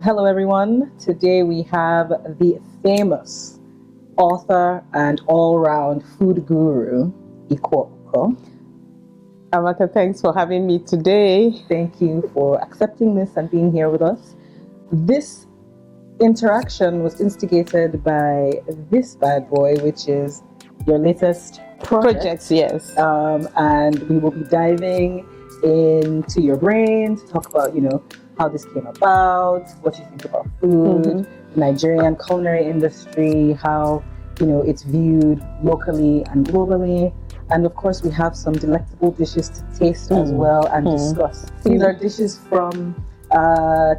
Hello, everyone. Today we have the famous author and all-round food guru, Iquo Ukoh. Amaka, thanks for having me today. Thank you for accepting this and being here with us. This interaction was instigated by this bad boy, which is your latest project. Yes. And we will be diving into your brain to talk about, how this came about, what you think about food, Nigerian culinary industry, how, it's viewed locally and globally. And of course, we have some delectable dishes to taste as well and discuss. These are dishes from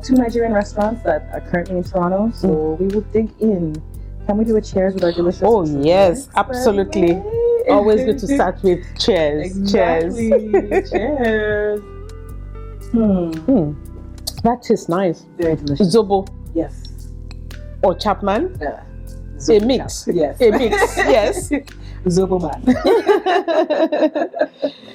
two Nigerian restaurants that are currently in Toronto. So we will dig in. Can we do a cheers with our delicious Oh, food? yes, absolutely. Always good to start with cheers. Exactly. Cheers. That tastes nice. Very delicious. Zobo Yes. or Chapman. Zobo A mix. Chap. Yes. A mix. Yes. Zobo man.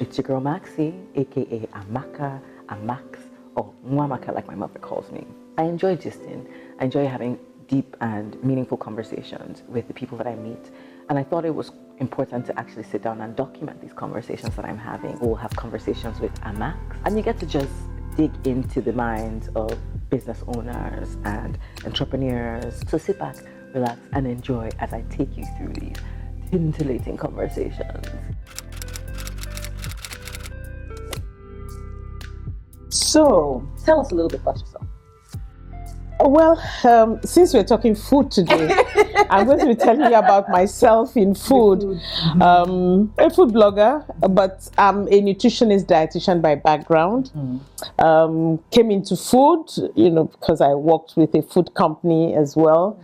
It's your girl Maxi, aka Amaka, Amax, or Amaka, like my mother calls me. I enjoy gisting. I enjoy having deep and meaningful conversations with the people that I meet. And I thought it was important to actually sit down and document these conversations that I'm having. We'll have conversations with Amax, and you get to just dig into the minds of business owners and entrepreneurs. So sit back, relax, and enjoy as I take you through these scintillating conversations. So, tell us a little bit about yourself. Well, since we're talking food today, I'm going to be telling you about myself in food. A food blogger, but I'm a nutritionist dietitian by background. Came into food, because I worked with a food company as well.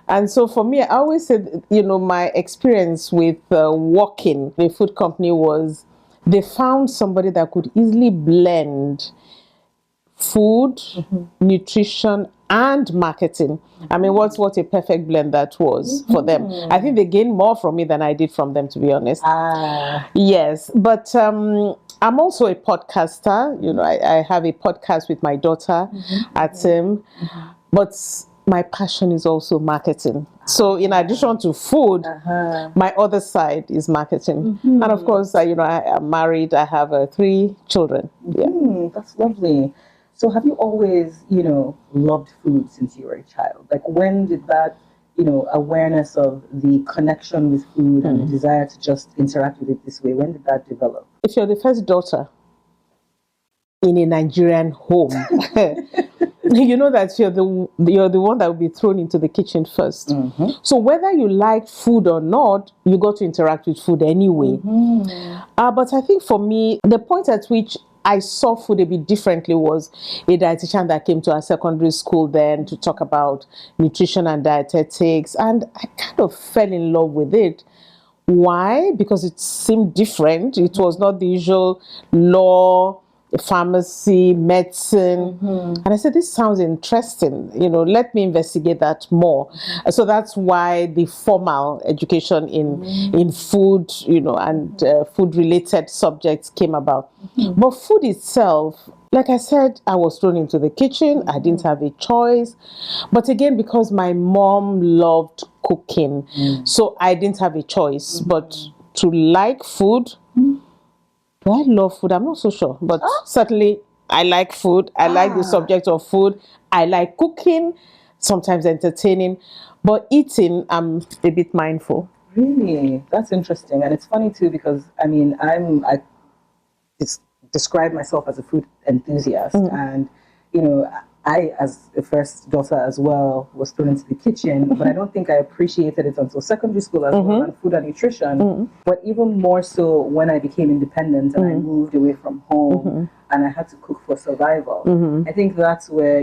And so for me, I always said, my experience with working in a food company was they found somebody that could easily blend food, nutrition, and marketing. I mean, what a perfect blend that was for them. I think they gained more from me than I did from them, to be honest. Yes, but I'm also a podcaster. I have a podcast with my daughter at but my passion is also marketing. So in addition to food, my other side is marketing. And of course, I am married. I have 3 children. Yeah. That's lovely. So have you always, loved food since you were a child? Like, when did that, awareness of the connection with food and the desire to just interact with it this way, when did that develop? If you're the first daughter in a Nigerian home, you know that you're the one that will be thrown into the kitchen first. So whether you like food or not, you got to interact with food anyway. But I think for me, the point at which I saw food a bit differently was a dietitian that came to our secondary school then to talk about nutrition and dietetics, and I kind of fell in love with it. Why? Because it seemed different. It was not the usual law, pharmacy, medicine. And I said, this sounds interesting. Let me investigate that more. So that's why the formal education in food, and food-related subjects came about. But food itself, like I said, I was thrown into the kitchen. I didn't have a choice. But again, because my mom loved cooking, so I didn't have a choice but to like food. Do I love food? I'm not so sure, but certainly I like food. I like the subject of food. I like cooking, sometimes entertaining, but eating, I'm a bit mindful. Really? That's interesting. And it's funny too, because I describe myself as a food enthusiast, and I, as a first daughter as well, was thrown into the kitchen, but I don't think I appreciated it until secondary school as well, and food and nutrition. But even more so when I became independent and I moved away from home and I had to cook for survival. I think that's where,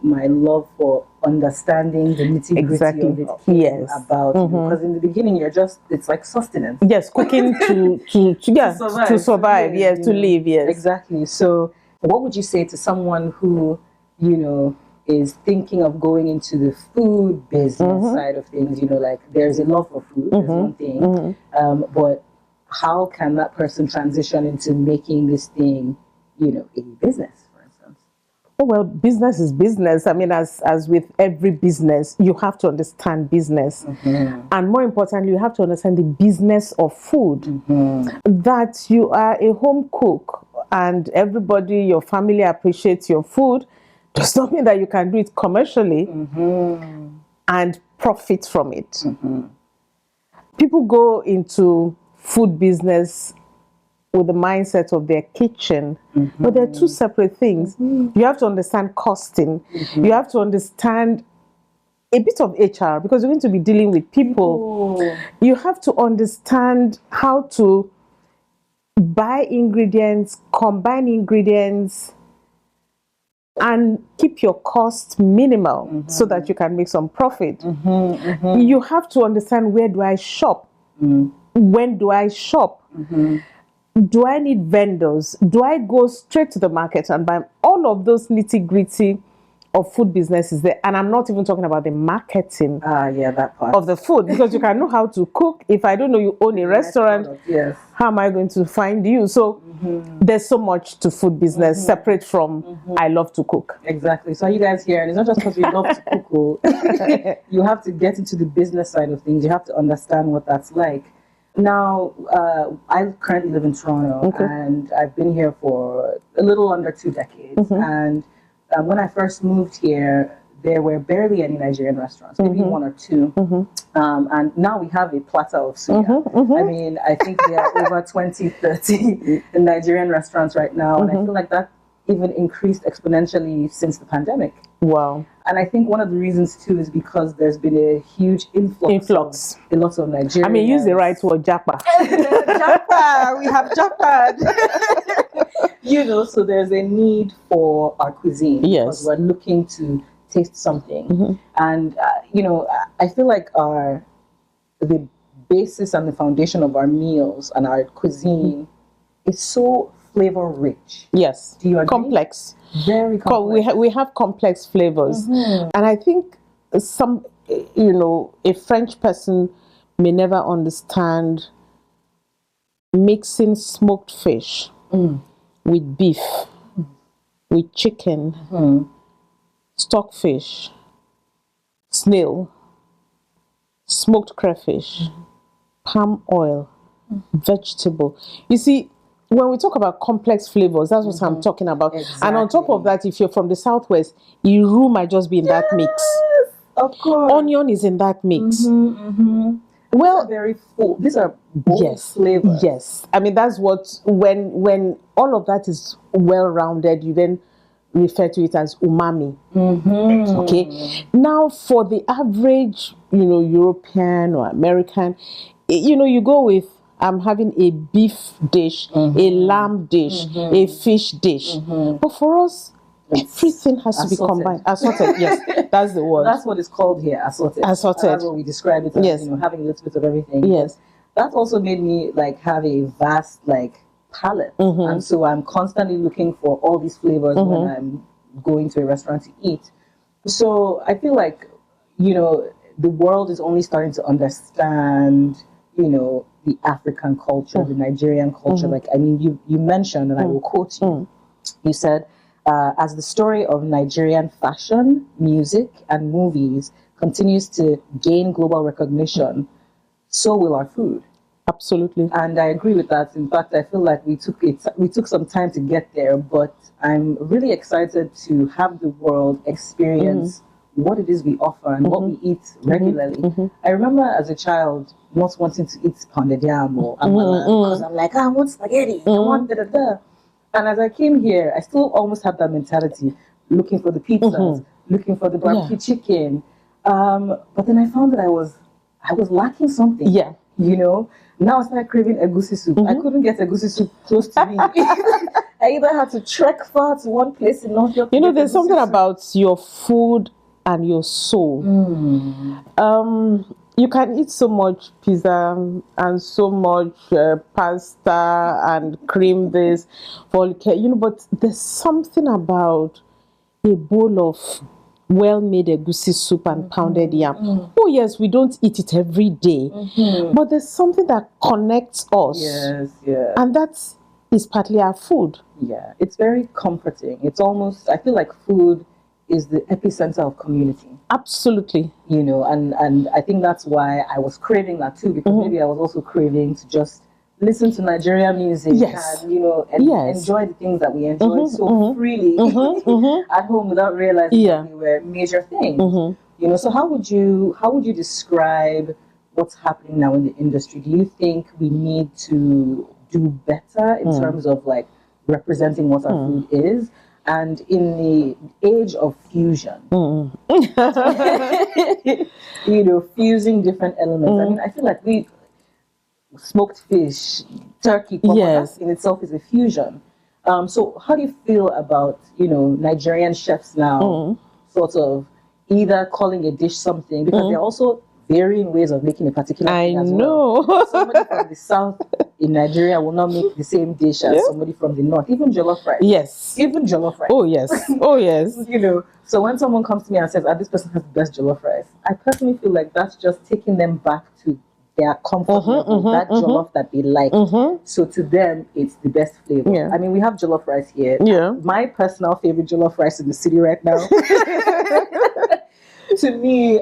my love for understanding the nitty-gritty of it came about. Because in the beginning, it's like sustenance. Yes, cooking to survive, yes, to live, yes. Exactly. So what would you say to someone who is thinking of going into the food business side of things? Like, there's a love for food, there's one thing, but how can that person transition into making this thing, a business, for instance? Oh, well, business is business. I mean, as with every business, you have to understand business. And more importantly, you have to understand the business of food. That you are a home cook and everybody, your family appreciates your food does not mean that you can do it commercially and profit from it. People go into food business with the mindset of their kitchen, but they're two separate things. You have to understand costing. You have to understand a bit of HR because you're going to be dealing with people. You have to understand how to buy ingredients, combine ingredients, and keep your cost minimal so that you can make some profit. You have to understand, where do I shop? When do I shop? Do I need vendors? Do I go straight to the market and buy? All of those nitty-gritty of food business is there. And I'm not even talking about the marketing that part of the food, because you can know how to cook. If I don't know you own a restaurant, how am I going to find you? So there's so much to food business separate from I love to cook. Exactly. So you guys here, and it's not just because we love to cook. You have to get into the business side of things. You have to understand what that's like. Now, I currently live in Toronto, and I've been here for a little under 2 decades. And when I first moved here, there were barely any Nigerian restaurants, maybe 1 or 2. And now we have a platter of Suya. I mean, I think there are over 20, 30 Nigerian restaurants right now. And I feel like that even increased exponentially since the pandemic. Wow. And I think one of the reasons too is because there's been a huge influx of a lot of Nigerians. I mean, use the right word, japa. Japa, we have japa. So there's a need for our cuisine. Yes. Because we're looking to taste something. And, I feel like the basis and the foundation of our meals and our cuisine is so flavor rich. Yes. Do you agree? Complex. Very complex. We have complex flavors. And I think a French person may never understand mixing smoked fish with beef, with chicken, stockfish, snail, smoked crayfish, palm oil, vegetable. You see, when we talk about complex flavors, that's what I'm talking about. Exactly. And on top of that, if you're from the Southwest, iru might just be in that mix. Of course. Onion is in that mix. Well, very full. These are bold flavors. Yes. I mean, that's what, when all of that is well-rounded, you then refer to it as umami. Okay. Now, for the average, European or American, you go with, I'm having a beef dish, a lamb dish, a fish dish. But for us, everything has to be combined. Assorted, yes, that's the word. That's what it's called here, assorted. That's what we describe it as, having a little bit of everything. Yes. That also made me have a vast palette. And so I'm constantly looking for all these flavors when I'm going to a restaurant to eat. So I feel like, the world is only starting to understand, the African culture, the Nigerian culture. You mentioned, and I will quote you, you said, as the story of Nigerian fashion, music, and movies continues to gain global recognition, so will our food. Absolutely. And I agree with that. In fact, I feel like we took some time to get there, but I'm really excited to have the world experience what it is we offer and what we eat regularly. I remember as a child not wanting to eat pounded yam or amala because I'm like, I want spaghetti, I want da-da-da. And as I came here, I still almost have that mentality, looking for the pizzas, looking for the barbecue chicken. But then I found that I was lacking something. Yeah. Now I started craving egusi soup. I couldn't get egusi soup close to me. I either had to trek far to one place in North York. There's something about your food and your soul. You can eat so much pizza and so much pasta and cream this, but there's something about a bowl of well-made egusi soup and pounded yam. Oh yes, we don't eat it every day, but there's something that connects us. Yes. And that's is partly our food. Yeah, it's very comforting. It's almost, I feel like food is the epicenter of community. Absolutely. You know, and I think that's why I was craving that too, because maybe I was also craving to just listen to Nigerian music Yes. and, you know, and enjoy the things that we enjoy so freely at home without realizing that they were major things. You know, so how would you describe what's happening now in the industry? Do you think we need to do better in terms of like representing what our food is? And in the age of fusion, you know, fusing different elements. I mean, I feel like smoked fish, turkey, that in itself is a fusion. So how do you feel about, you know, Nigerian chefs now sort of either calling a dish something, because they're also varying ways of making a particular thing as well. Somebody from the south in Nigeria will not make the same dish as somebody from the north, even jollof rice. Yes. Even jollof rice. Oh, yes. Oh, yes. You know, so when someone comes to me and says, this person has the best jollof rice, I personally feel like that's just taking them back to their comfort level, that jollof that they like. So to them, it's the best flavor. Yeah. I mean, we have jollof rice here. Yeah. My personal favorite jollof rice in the city right now. To me,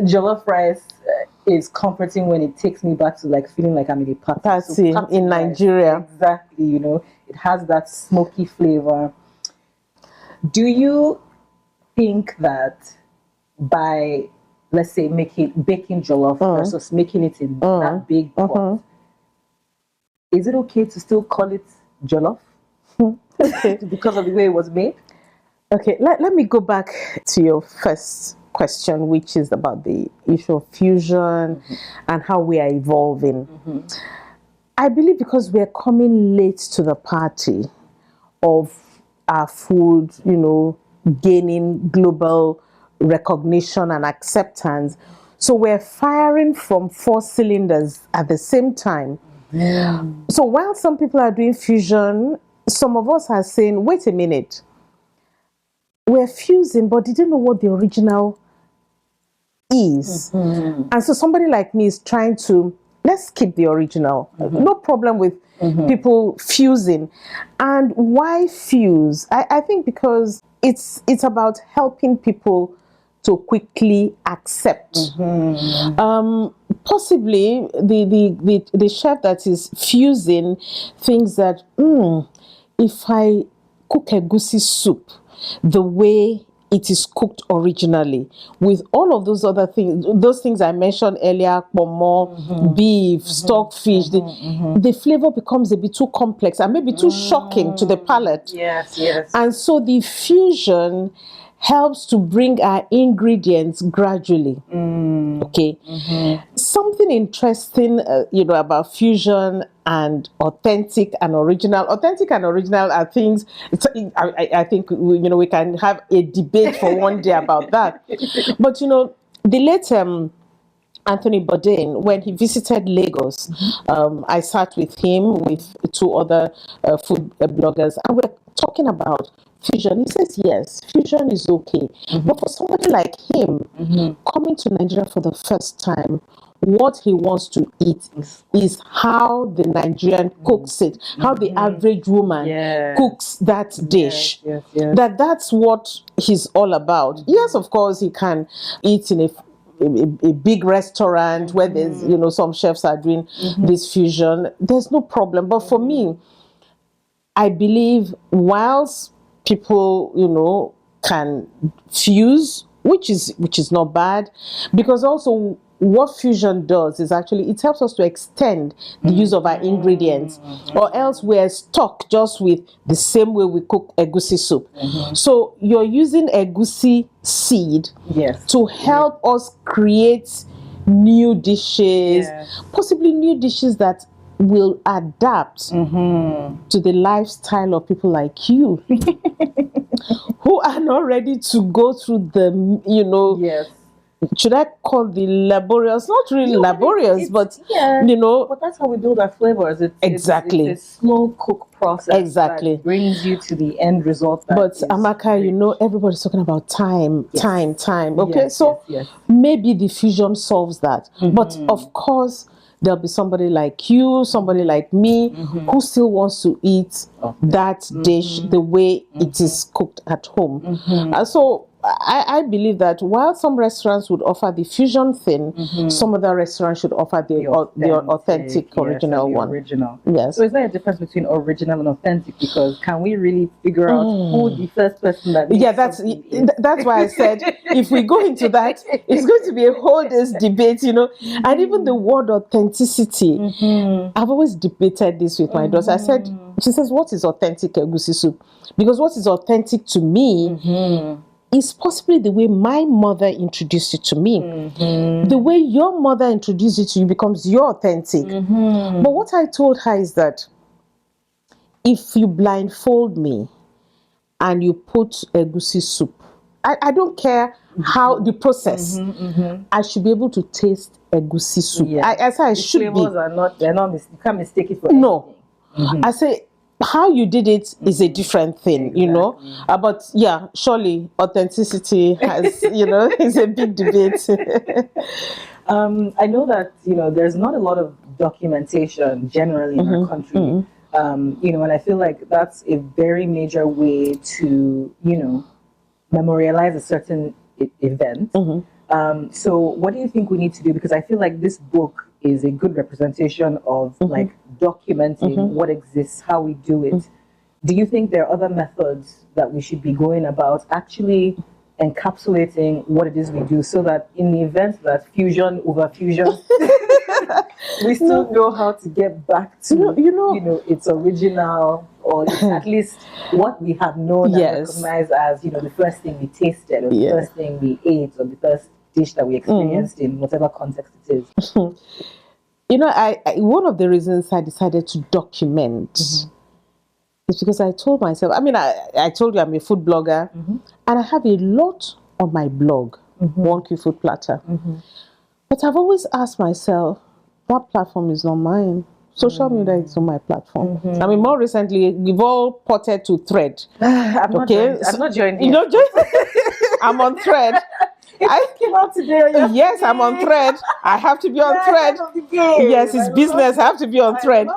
jollof rice is comforting when it takes me back to like feeling like I'm in a party. So party in Nigeria. Exactly, you know, it has that smoky flavor. Do you think that by, let's say, baking jollof versus making it in that big pot, is it okay to still call it jollof? Because of the way it was made? Okay, let me go back to your first question, which is about the issue of fusion and how we are evolving. I believe because we're coming late to the party of our food, you know, gaining global recognition and acceptance. So we're firing from 4 cylinders at the same time. So while some people are doing fusion, some of us are saying, wait a minute, we're fusing, but didn't know what the original is. And so somebody like me is trying to, let's keep the original. No problem with people fusing. And why fuse? I think because it's about helping people to quickly accept. Possibly the chef that is fusing thinks that if I cook egusi soup the way it is cooked originally, with all of those other things, those things I mentioned earlier, pomo, beef, stockfish, the flavor becomes a bit too complex and maybe too shocking to the palate. Yes. And so the fusion helps to bring our ingredients gradually. Okay. Something interesting, you know, about fusion and authentic and original. Authentic and original are things. I think we can have a debate for one day about that. But you know, the late Anthony Bourdain, when he visited Lagos, I sat with him with 2 other food bloggers, and we're talking about fusion. He says, yes, fusion is okay. But for somebody like him, coming to Nigeria for the first time, what he wants to eat is how the Nigerian cooks it, how the average woman cooks that dish. That's what he's all about. Yes, of course, he can eat in a big restaurant where there's, you know, some chefs are doing this fusion. There's no problem. But for me, I believe whilst people, you know, can fuse, which is not bad, because also what fusion does is actually it helps us to extend the use of our ingredients, or else we're stuck just with the same way we cook egusi soup. So you're using egusi seed to help us create new dishes, possibly new dishes that will adapt to the lifestyle of people like you who are not ready to go through the, you know, should I call the laborious? Not really laborious, but you know. But that's how we build our flavors. It's a slow cook process that brings you to the end result. But Amaka, you know, everybody's talking about time. Okay, so maybe the fusion solves that. But of course, there'll be somebody like you, somebody like me, who still wants to eat that dish the way it is cooked at home. So I believe that while some restaurants would offer the fusion thing, some other restaurants should offer the authentic original one. Original. Yes. So is there a difference between original and authentic? Because can we really figure out who the first person that makes something is? That's why I said if we go into that, it's going to be a whole day's debate, you know. And even the word authenticity, I've always debated this with my daughter. She says, what is authentic egusi soup? Because what is authentic to me is possibly the way my mother introduced it to me. The way your mother introduced it to you becomes your authentic. But what I told her is that if you blindfold me and you put egusi soup, I don't care how the process, I should be able to taste egusi soup. I say I should be. Flavors are not, you can't mistake it for anything. I say, how you did it is a different thing, you know. But yeah, surely authenticity has, you know, is a big debate. I know that, you know, there's not a lot of documentation generally in our country. You know, and I feel like that's a very major way to, you know, memorialize a certain event. So what do you think we need to do? Because I feel like this book is a good representation of like documenting what exists, how we do it. Do you think there are other methods that we should be going about actually encapsulating what it is we do, so that in the event that fusion over fusion, we still know how to get back to you know its original, or at least what we have known and recognized as, you know, the first thing we tasted, or the first thing we ate, or the first dish that we experienced in whatever context it is. You know, I one of the reasons I decided to document is because I told myself, I mean, I told you I'm a food blogger, and I have a lot on my blog, 1QFoodPlatter. But I've always asked myself, that platform is not mine. Social media is not my platform. I mean, more recently, we've all ported to Thread. I'm not joining. You know, I'm on Thread. I came out today. Yes, I'm on Thread. I have to be on Thread. Yes, it's business. I have to be on Thread.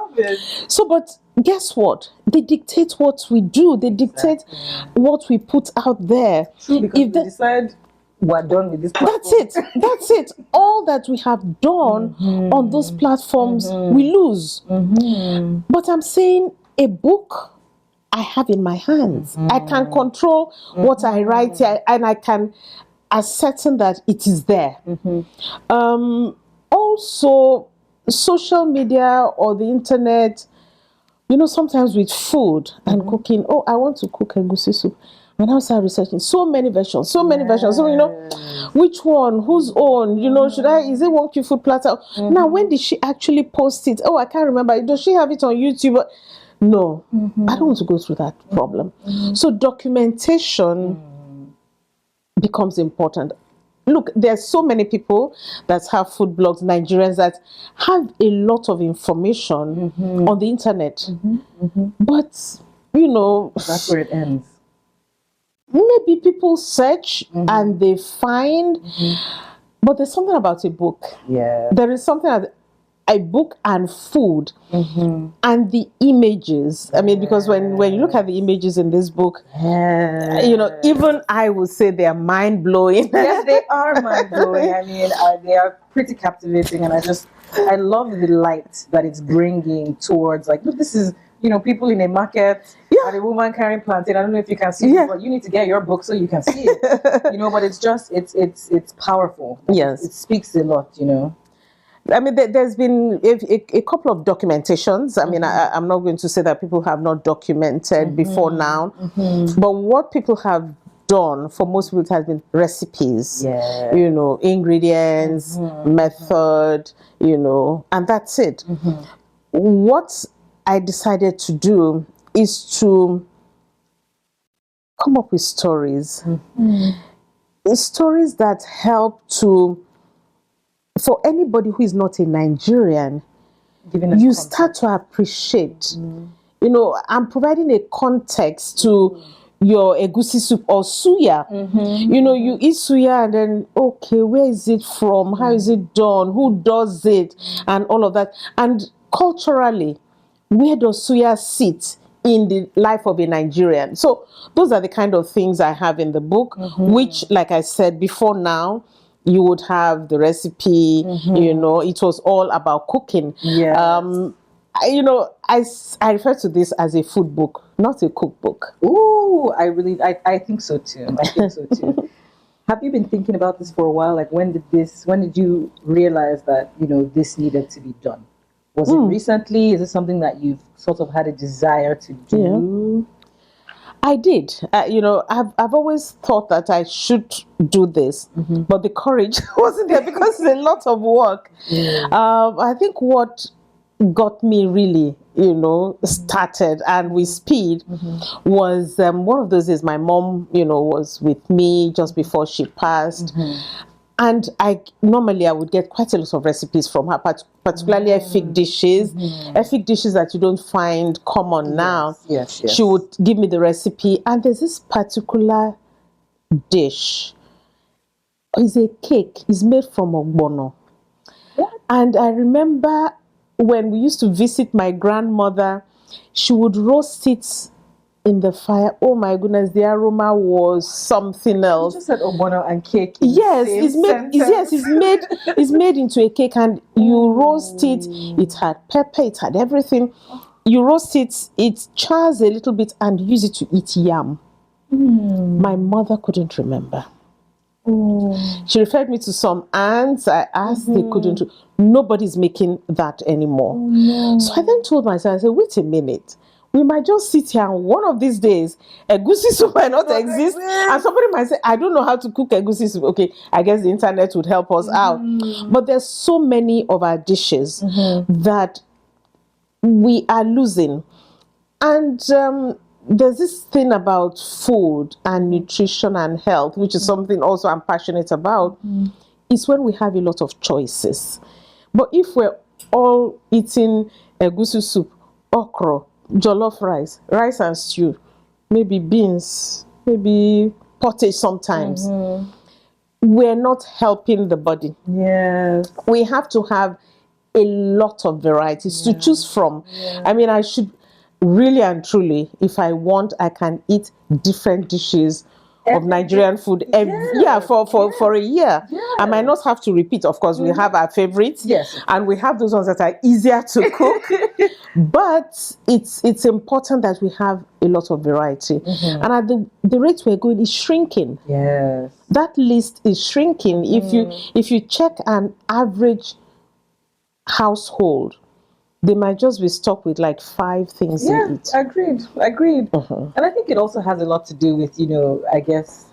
So, but guess what? They dictate what we do. They dictate what we put out there. True, because if they decide we're done with this platform. That's it. All that we have done on those platforms, we lose. But I'm saying a book I have in my hands. I can control what I write here, and I can ascertain that it is there. Also, social media or the internet, you know, sometimes with food and cooking, oh, I want to cook egusi soup. And I started researching so many versions. So, you know, which one, whose own, you know, is it 1QFoodPlatter? Now, when did she actually post it? Oh, I can't remember. Does she have it on YouTube? No, I don't want to go through that problem. So documentation becomes important. Look, there's so many people that have food blogs, Nigerians, that have a lot of information on the internet. But, you know, that's where it ends. Maybe people search and they find, but there's something about a book. There is something about a book and food and the images. I mean, because when you look at the images in this book, you know, even I would say they are mind-blowing. Yes, they are mind-blowing. I mean, they are pretty captivating, and I love the light that it's bringing towards, like, look, this is, you know, people in a market and a woman carrying plantain. I don't know if you can see it, but you need to get your book so you can see it. You know, but it's just, it's powerful. Yes. It speaks a lot, you know. I mean, there's been a couple of documentations. I mean, I'm not going to say that people have not documented before now, but what people have done for most people, it has been recipes, you know, ingredients, method, you know, and that's it. What I decided to do is to come up with stories. Stories that help to, for anybody who is not a Nigerian, you start to appreciate. You know, I'm providing a context to your egusi soup or suya. You know, you eat suya and then, okay, where is it from? How is it done? Who does it? And all of that. And culturally, where does suya sit in the life of a Nigerian? So those are the kind of things I have in the book, which, like I said before now, you would have the recipe, you know, it was all about cooking. Yes. I refer to this as a food book, not a cookbook. Ooh, I think so too. I think so too. Have you been thinking about this for a while? Like, when did you realize that, you know, this needed to be done? Was it recently? Is it something that you've sort of had a desire to do? I did. I've always thought that I should do this, but the courage wasn't there because it's a lot of work. I think what got me really, started and with speed was one of those days my mom, was with me just before she passed. And I would get quite a lot of recipes from her, particularly efik dishes, efik dishes that you don't find common now. Yes. She would give me the recipe, and there's this particular dish. It's a cake. It's made from ogbono. And I remember when we used to visit my grandmother, she would roast it in the fire. Oh my goodness, the aroma was something else. You just said ogbono and cake. Yes, it's made into a cake, and you roast it. It had pepper, it had everything. You roast it, it chars a little bit, and use it to eat yam. My mother couldn't remember. She referred me to some aunts. I asked, they couldn't. Nobody's making that anymore. So I then told myself, I said, wait a minute. We might just sit here and one of these days, egusi soup might not exist. And somebody might say, I don't know how to cook egusi soup. Okay, I guess the internet would help us out. But there's so many of our dishes that we are losing. And there's this thing about food and nutrition and health, which is something also I'm passionate about. It's when we have a lot of choices. But if we're all eating egusi soup, okra, jollof rice and stew, maybe beans, maybe pottage sometimes, we're not helping the body. Yes. We have to have a lot of varieties to choose from. I mean, I should really and truly, if I want, I can eat different dishes of Nigerian food for a year. I might not have to repeat. Of course, we have our favorites, and we have those ones that are easier to cook. But it's important that we have a lot of variety. And at the rate we're going is shrinking. Yes. That list is shrinking. If you check an average household, they might just be stuck with like 5 things they eat. Agreed. And I think it also has a lot to do with, I guess,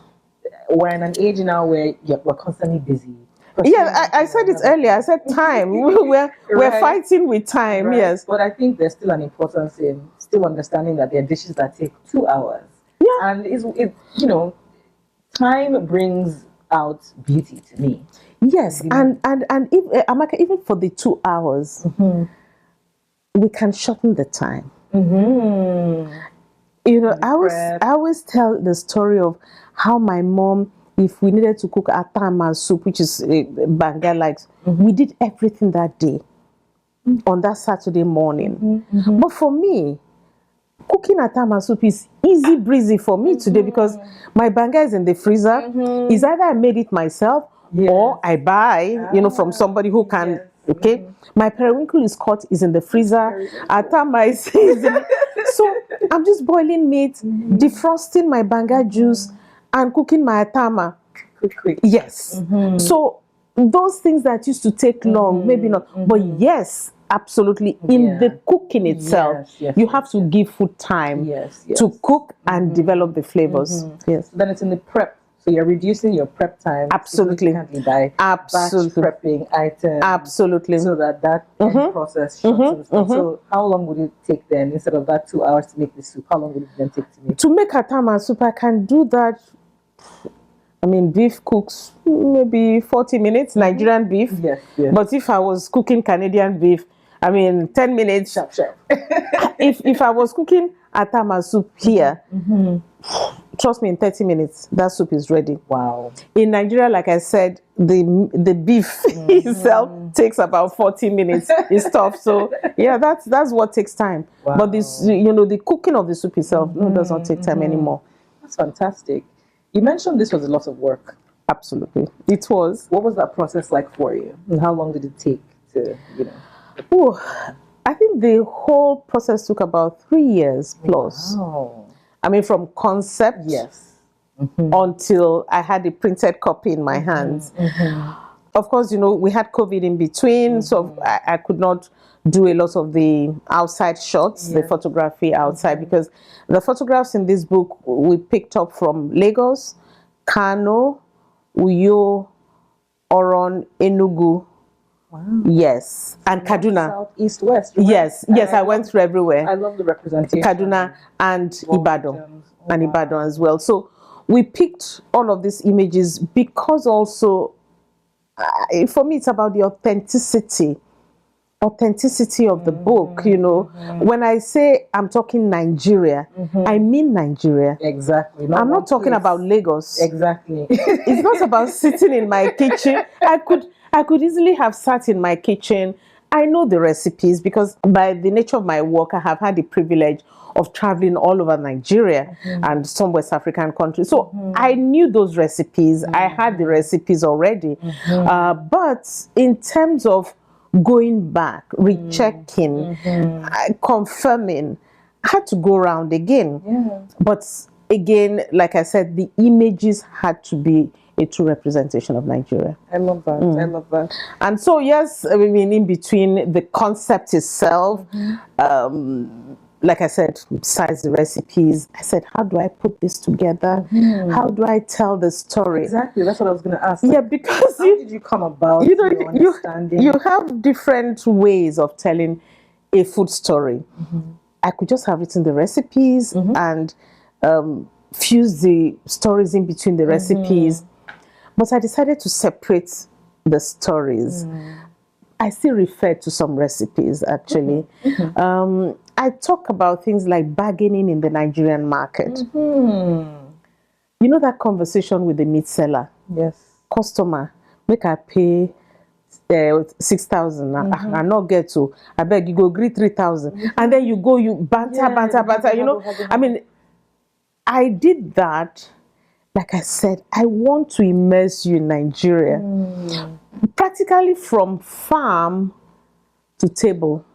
we're in an age now where we're constantly busy. I said it earlier. I said time. we're fighting with time, yes. But I think there's still an importance in still understanding that there are dishes that take 2 hours. Yeah. And time brings out beauty to me. Yes, and if, Amaka, even for the 2 hours, we can shorten the time. I always tell the story of how my mom, if we needed to cook atama soup, which is banga likes, we did everything that day on that Saturday morning. But for me, cooking atama soup is easy breezy for me today because my banga is in the freezer. It's either I made it myself or I buy, from somebody who can. Okay, my periwinkle is in the freezer. Atama is in. So I'm just boiling meat, defrosting my banga juice, and cooking my atama. Quick. Yes. So those things that used to take long, maybe not, but yes, absolutely. In the cooking itself, you have to give food time to cook and develop the flavors. Yes. Then it's in the prep. So you're reducing your prep time significantly by batch prepping items. Absolutely. So that end process shortens. So how long would it take then, instead of that 2 hours to make the soup? How long would it then take to make? To make atama soup, I can do that. I mean, beef cooks maybe 40 minutes, Nigerian beef. Yes. But if I was cooking Canadian beef, I mean, 10 minutes. Sharp. If I was cooking atama soup here, trust me, in 30 minutes, that soup is ready. Wow. In Nigeria, like I said, the beef itself takes about 40 minutes. It's tough. So yeah, that's what takes time. Wow. But this, the cooking of the soup itself, does not take time anymore. That's fantastic. You mentioned this was a lot of work. Absolutely. It was. What was that process like for you? And how long did it take to, Oh, I think the whole process took about 3 years plus. Wow. I mean, from concept until I had a printed copy in my hands. Of course, we had COVID in between, so I could not do a lot of the outside shots, the photography outside, because the photographs in this book we picked up from Lagos, Kano, Uyo, Oron, Enugu. Wow. Yes, and Kaduna. South, east, west. Right? Yes, I went through everywhere. I love the representation. Kaduna and Ibadan. And Ibadan as well. So we picked all of these images because also, for me, it's about the authenticity of the book, When I say I'm talking Nigeria, I mean Nigeria. Exactly. I'm not talking about Lagos. Exactly. It's not about sitting in my kitchen. I could easily have sat in my kitchen. I know the recipes because by the nature of my work, I have had the privilege of traveling all over Nigeria and some West African countries. So I knew those recipes. I had the recipes already. But in terms of going back, rechecking, confirming, I had to go around again. Yeah. But again, like I said, the images had to be a true representation of Nigeria. I love that. I love that. And so, yes, I mean, in between the concept itself, like I said, besides the recipes, I said, how do I put this together? How do I tell the story? Exactly. That's what I was going to ask. Yeah, because how did you come about your understanding? You have different ways of telling a food story. I could just have written the recipes and fuse the stories in between the recipes. But I decided to separate the stories. I still refer to some recipes, actually. I talk about things like bargaining in the Nigerian market. You know that conversation with the meat seller? Yes. Customer, make I pay 6,000. I not get to. I beg you go agree 3,000. And then you go, you banter. I mean, I did that. Like I said, I want to immerse you in Nigeria. Practically from farm to table.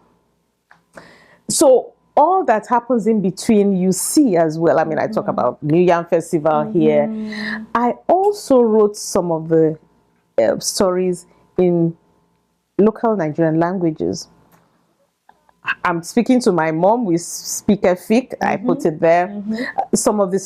So all that happens in between, you see as well. I mean, I talk about New Yam Festival here. I also wrote some of the stories in local Nigerian languages. I'm speaking to my mom. We speak Efik. I put it there. Some of the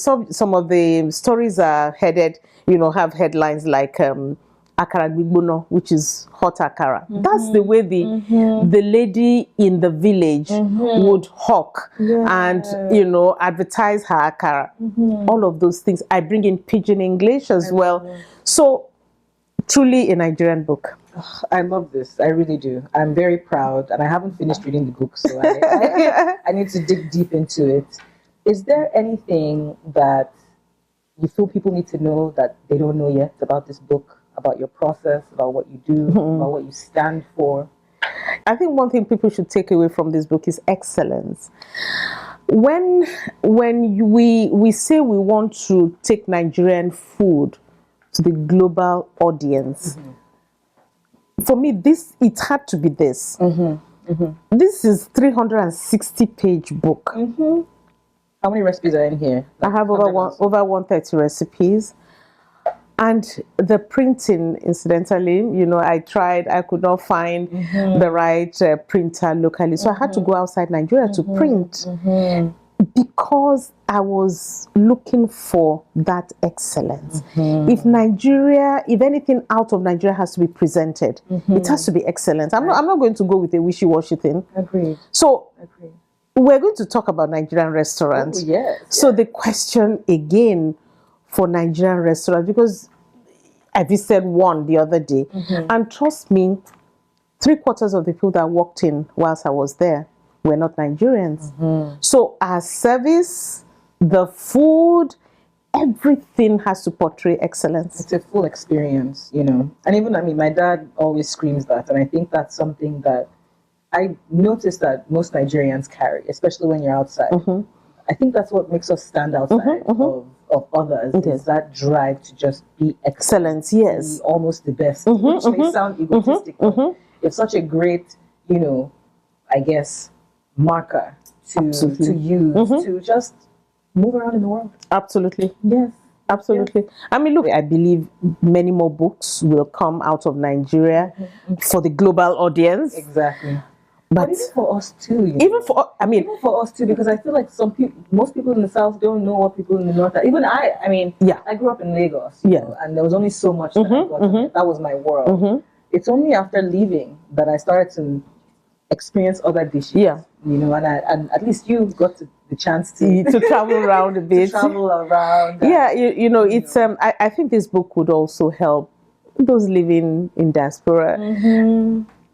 stories are headed, have headlines like Akara Gbigbono, which is hot akara. That's the way the lady in the village would hawk and advertise her akara. All of those things. I bring in pidgin English as well. So truly a Nigerian book. I love this. I really do. I'm very proud, and I haven't finished reading the book, so I need to dig deep into it. Is there anything that you feel people need to know that they don't know yet about this book, about your process, about what you do, about what you stand for? I think one thing people should take away from this book is excellence. When we say we want to take Nigerian food to the global audience, for me, it had to be this. This is 360-page book. How many recipes are in here? I have over 130 recipes. And the printing, incidentally, I could not find the right printer locally. So I had to go outside Nigeria to print. Because I was looking for that excellence. If anything out of Nigeria has to be presented, it has to be excellent. I'm not going to go with a wishy-washy thing. Agreed. So we're going to talk about Nigerian restaurants. Oh, yes. So the question again for Nigerian restaurants, because I visited one the other day, and trust me, 3/4 of the people that walked in whilst I was there were not Nigerians. So our service, the food, everything has to portray excellence. It's a full experience, you know. And even, I mean, my dad always screams that, and I think that's something that I noticed that most Nigerians carry, especially when you're outside. I think that's what makes us stand outside of others, is that drive to just be Excellence, yes. be almost the best, which may sound egotistic, but it's such a great, you know, I guess, marker to use to just move around in the world. Absolutely. Yes. Absolutely. Yeah. I mean, look, I believe many more books will come out of Nigeria for the global audience. Exactly. But even for us too. Even for us too, because I feel like most people in the South don't know what people in the North are. Even I mean, I grew up in Lagos, you know, and there was only so much that I got. That was my world. It's only after leaving that I started to experience other dishes. Yeah. You know, and at least you got the chance to travel around a bit. Travel around. Yeah, you know, it's I think this book would also help those living in diaspora.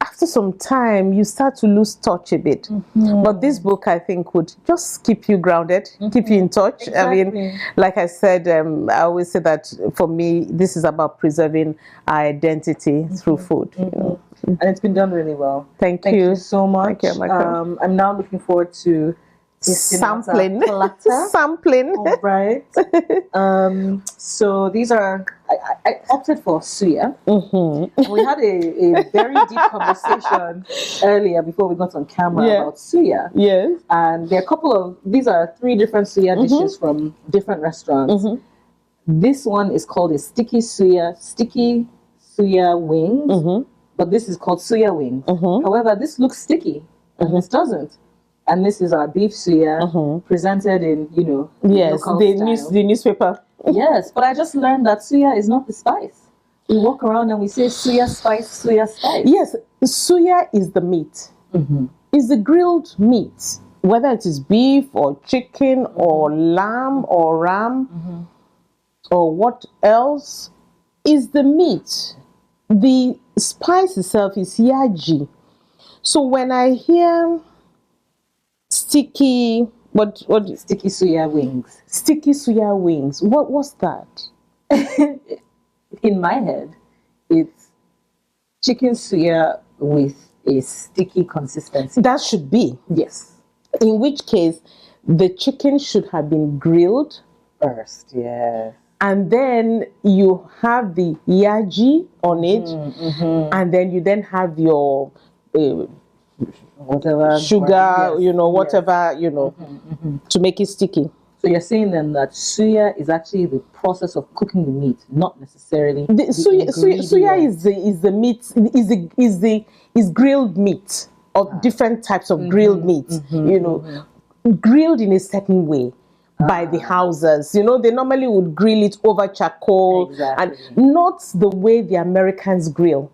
After some time, you start to lose touch a bit. But this book, I think, would just keep you grounded, keep you in touch. Exactly. I mean, like I said, I always say that for me, this is about preserving our identity through food. You know? And it's been done really well. Thank you so much. Thank you, Amaka. I'm now looking forward to sampling. All right. So these are, I opted for Suya. And we had a very deep conversation earlier before we got on camera about Suya. Yes. And there are these are 3 different Suya dishes from different restaurants. This one is called a sticky Suya wings. But this is called Suya wings. However, this looks sticky and this doesn't. And this is our beef Suya presented in, you know, the newspaper. Yes, but I just learned that Suya is not the spice. We walk around and we say Suya spice, Suya spice. Yes, Suya is the meat. It's the grilled meat, whether it is beef or chicken or lamb or ram or what else is the meat. The spice itself is Yaaji. So when I hear sticky Suya wings. Sticky Suya wings. What's that? In my head, it's chicken Suya with a sticky consistency. That should be. Yes. In which case, the chicken should have been grilled first. Yes. And then you have the Yaaji on it, and then you then have your whatever sugar, you know, whatever, you know, to make it sticky. So you're saying then that Suya is actually the process of cooking the meat, not necessarily the Suya is the meat, is grilled meat, of different types of grilled meat, you know, grilled in a certain way by the houses. You know, they normally would grill it over charcoal and not the way the Americans grill.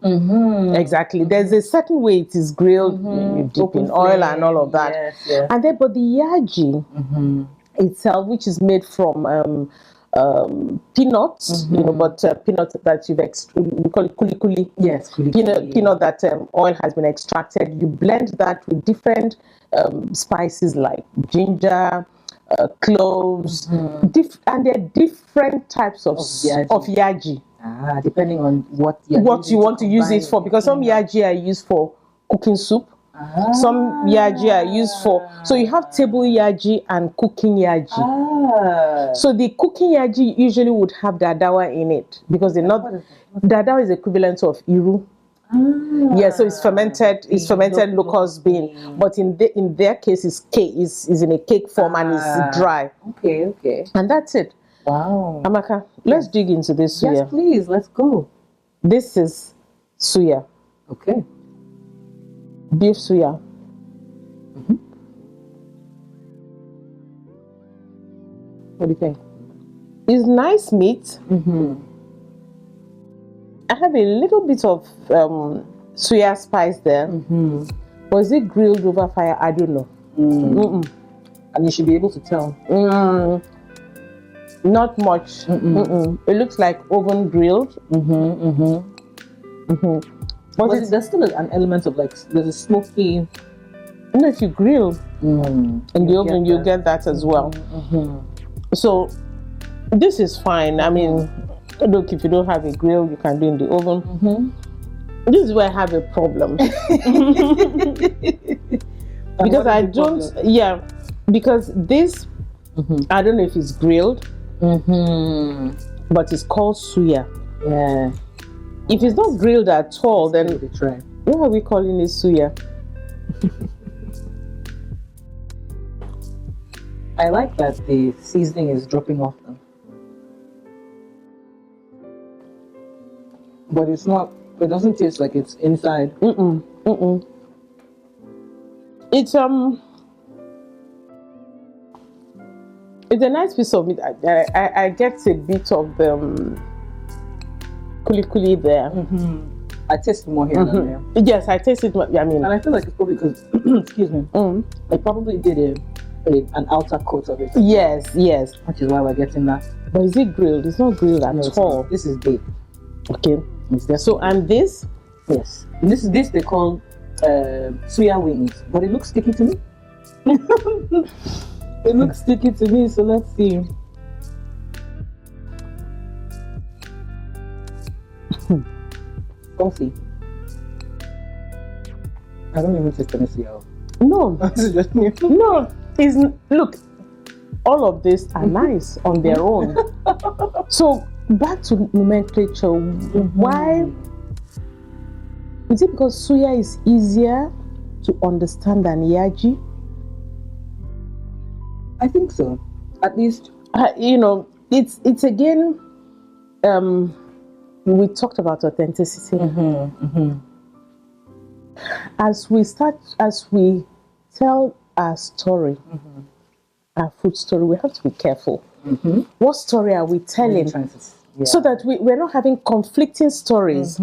Exactly. There's a certain way it is grilled, you dip in oil and all of that. And then, but the Yaaji itself, which is made from peanuts, you know, but peanut that we call it kuli. Yes, peanut that oil has been extracted. You blend that with different spices like ginger, cloves, and there are different types of Yaaji. Depending on what you want to use it for, because some Yaaji are used for cooking soup. Some Yaaji are used for, so you have table Yaaji and cooking Yaaji. So the cooking Yaaji usually would have dadawa in it, because dadawa is equivalent of iru. Yeah, so it's fermented locust bean, but in their case is cake, is in a cake form and is dry. Okay. And that's it. Wow. Amaka, let's dig into this Suya. Yes, please, let's go. This is Suya. Okay. Beef Suya. What do you think? It's nice meat. I have a little bit of Suya spice there. But is it grilled over fire? I don't know. And you should be able to tell. Not much. It looks like oven grilled. But there's still an element of there's a smoky. And if you grill in the oven, you get that as well. So This is fine. I mean, look, if you don't have a grill, you can do in the oven. This is where I have a problem. Because I don't, because this, I don't know if it's grilled, but it's called Suya. Yeah. If it's not grilled at all, then why are we calling it Suya? I like that the seasoning is dropping off them. But it's not, it doesn't taste like it's inside. It's a nice piece of meat. I get a bit of the kuli there. I taste more here than there. Yes, I taste it. I mean, and I feel like it's probably because, excuse me, they probably did an outer coat of it. Yes, Which is why we're getting that. But is it grilled? It's not grilled at all. This is baked. Okay. So and this? Yes. This they call Suya wings, but it looks sticky to me. It looks sticky to me, so let's see. Coffee. I don't even taste any Suya. No. This is just me. No. Look, all of these are nice on their own. So back to nomenclature. Why? Is it because Suya is easier to understand than Yaaji? I think so. At least, it's again. We talked about authenticity. As we tell our story, our food story, we have to be careful. What story are we telling? So that we're not having conflicting stories.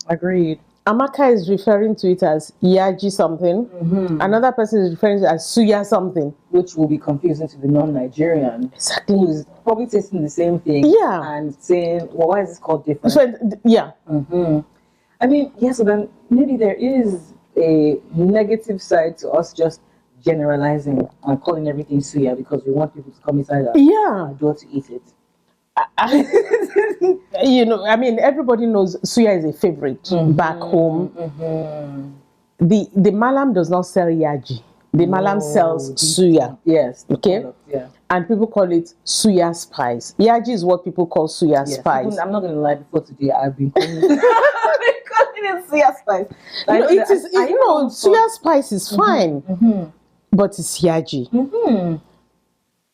Agreed. Amaka is referring to it as Yaaji something. Another person is referring to it as Suya something. Which will be confusing to the non-Nigerian. Exactly. Who is probably tasting the same thing. Yeah. And saying, well, why is this called different? So, yeah. I mean, yes, so then maybe there is a negative side to us just generalizing and calling everything Suya because we want people to come inside our door to eat it. I mean, everybody knows Suya is a favorite back home. The Malam does not sell Yaaji. The Malam sells Suya. Yes. Okay. And people call it Suya spice. Yaaji is what people call Suya spice. Even, I'm not going to lie. Before today, I've been calling it Suya spice. Suya spice is fine, but it's Yaaji.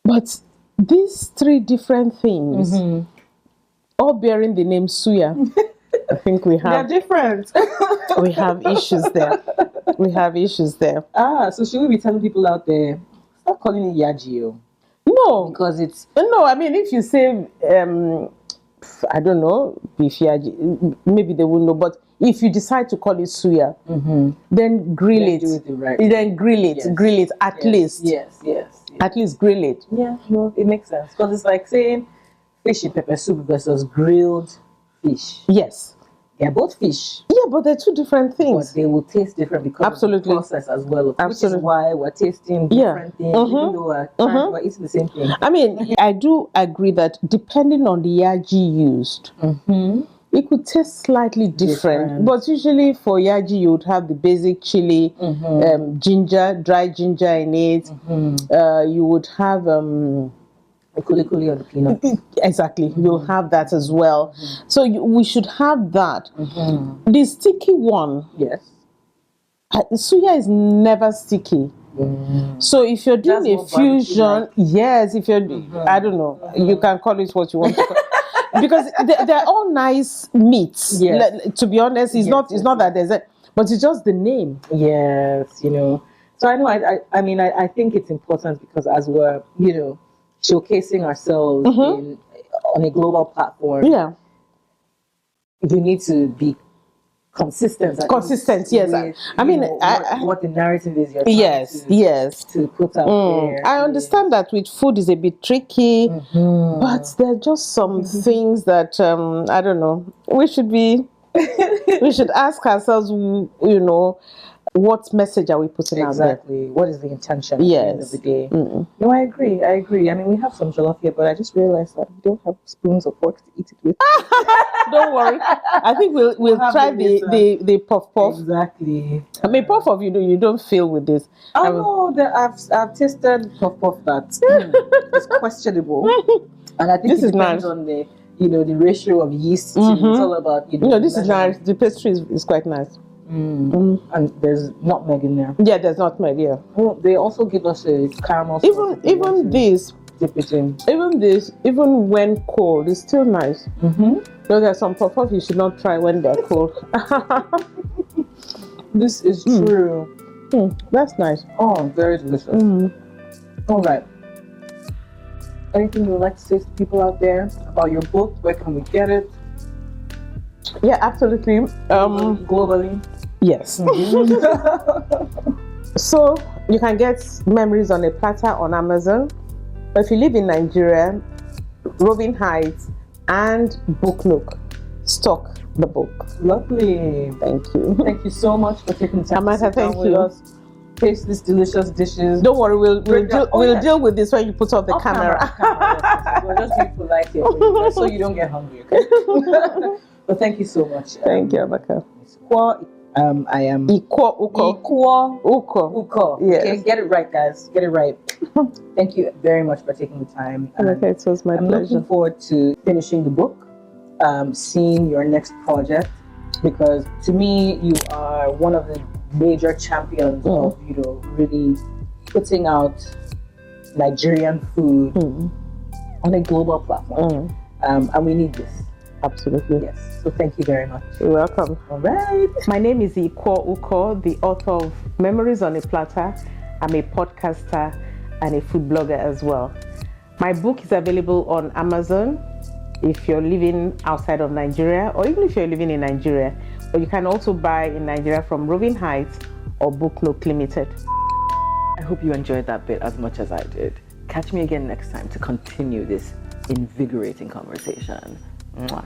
But these three different things, all bearing the name Suya, I think we have. They're different. We have issues there. So should we be telling people out there, stop calling it Yaaji? No, because it's I mean, if you say I don't know, beef Yaaji, maybe they will know. But if you decide to call it Suya, then grill it. Then grill it. Yes. Grill it at least. Yes. At least grill it. Yeah, no, it makes sense. Because it's like saying fish in pepper soup versus grilled fish. Yes. They're both fish. Yeah, but they're two different things. But they will taste different because of the process as well. Which is why we're tasting different things, even though we're eating the same thing. I mean, I do agree that depending on the Yaaji used, it could taste slightly different. But usually for Yaaji, you would have the basic chili, ginger, dry ginger in it. You would have kuli on the peanut. Exactly, you'll have that as well. So we should have that. The sticky one, yes. Suya is never sticky. So if you're doing a fusion, if you're, I don't know, you can call it what you want to call it. Because they're all nice meats. Yes. To be honest, it's not that there's but it's just the name. Yes, So I know. I mean, I think it's important because as we're showcasing ourselves on a global platform. Yeah. You need to be consistent. Yes. I mean, what the narrative is you're trying to put out there. I understand that with food is a bit tricky, but there are just some things that I don't know. We should ask ourselves, what message are we putting out there? Exactly. What is the intention at the end of Yes. the day? No, I agree. I mean, we have some jollof here, but I just realized that we don't have spoons or forks to eat it with. Don't worry. I think we'll have try it later. the puff puff. Exactly. I mean, puff puff, you don't feel with this. Oh no, I've tasted puff puff that is questionable, and I think This it is depends nice. on the the ratio of yeast. It's all about This is nice. The pastry is quite nice. And there's nutmeg in there. Yeah, there's nutmeg. Yeah. Well, they also give us a caramel sauce. Even this, dip it in. even when cold, it's still nice. So there's some puff puff you should not try when they're cold. This is true. That's nice. Oh, very delicious. All right. Anything you would like to say to people out there about your book? Where can we get it? Yeah, absolutely. Globally. Yes. So you can get Memories on a Platter on Amazon. But if you live in Nigeria, Roving Heights and Book Nook stock the book. Lovely. Thank you. Thank you so much for taking time to Amaka, sit down thank with you. us. Taste these delicious dishes. Don't worry, we'll yes. deal with this when you put off the camera. Yes. We're just being polite here for you guys, so you don't get hungry. Okay? But thank you so much. Thank you, Amaka. I am Iquo Ukoh. Iquo Ukoh. Ukoh. Yes. Okay, get it right, guys. Get it right. Thank you very much for taking the time. Okay, it was my I'm pleasure. looking forward to finishing the book, seeing your next project, because to me you are one of the major champions of really putting out Nigerian food on a global platform, and we need this. Absolutely. Yes. So thank you very much. You're welcome. All right. My name is Iquo Ukoh, the author of Memories on a Platter. I'm a podcaster and a food blogger as well. My book is available on Amazon if you're living outside of Nigeria, or even if you're living in Nigeria. But you can also buy in Nigeria from Roving Heights or Book Nook Limited. I hope you enjoyed that bit as much as I did. Catch me again next time to continue this invigorating conversation. Mwah.